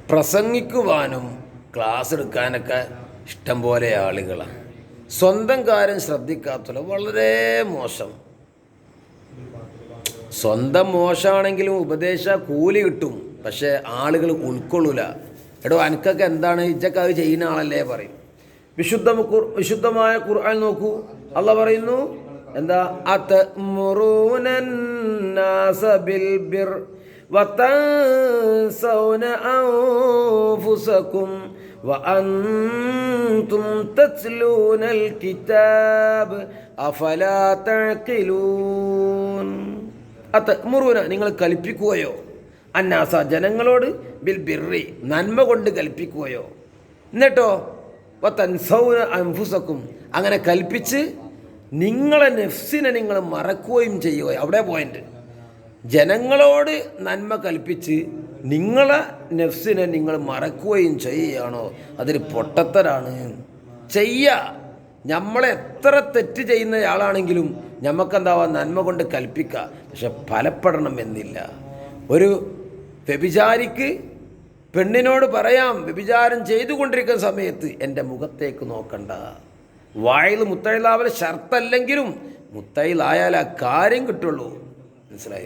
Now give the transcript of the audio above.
പ്രസംഗിക്കുവാനും class എടുക്കാനൊക്കെ ഇഷ്ടം പോലെ ആളുകളാണ്. സ്വന്തം കാര്യം ശ്രദ്ധിക്കാത്തല്ലോ, വളരെ മോശം. സ്വന്തം മോശമാണെങ്കിലും ഉപദേശ കൂലി കിട്ടും, പക്ഷേ ആളുകൾ ഉൾക്കൊള്ളൂല. എടോ അനക്കൊക്കെ എന്താണ്, ഇജ്ജൊക്കെ അത് ചെയ്യുന്ന ആളല്ലേ പറയും. വിശുദ്ധമായ ഖുർആൻ നോക്കൂ, അള്ളാഹ് പറയുന്നു എന്താ, അതഅ്മുറൂനന്നാസ ബിൽ ബിർ വതൻസൗന അൻഫുസകും വഅൻതും തത്ലൂനൽ കിതാബ് അഫലാ തഅഖിലൂൻ. അതഅ്മുറൂന, നിങ്ങൾ കൽപ്പിക്കുകയോ, അന്നാസ ജനങ്ങളോട്, ബിൽ ബിർറി നന്മ കൊണ്ട് കൽപ്പിക്കുകയോ, എന്നിട്ടോ വതൻസൗന അൻഫുസകും അങ്ങനെ കൽപ്പിച്ച് നിങ്ങളെ നെഫ്സിനെ നിങ്ങൾ മറക്കുകയും ചെയ്യുകയോ. അവിടെ പോയിന്റ്, ജനങ്ങളോട് നന്മ കൽപ്പിച്ച് നിങ്ങളെ നെഫ്സിനെ നിങ്ങൾ മറക്കുകയും ചെയ്യുകയാണോ, അതൊരു പൊട്ടത്തരാണ്. നമ്മളെ എത്ര തെറ്റ് ചെയ്യുന്ന ആളാണെങ്കിലും നമുക്കെന്താവാം, നന്മ കൊണ്ട് കൽപ്പിക്കുക, പക്ഷെ ഫലപ്പെടണം എന്നില്ല. ഒരു വ്യഭിചാരിക്ക് പെണ്ണിനോട് പറയാം, വ്യഭിചാരം ചെയ്തുകൊണ്ടിരിക്കുന്ന സമയത്ത് എൻ്റെ മുഖത്തേക്ക് നോക്കണ്ട. വായിൽ മുത്തയിലാവൽ ഷർത്തല്ലെങ്കിലും മുത്തയിലായാൽ ആ കാര്യം കിട്ടുള്ളൂ. മനസ്സിലായി?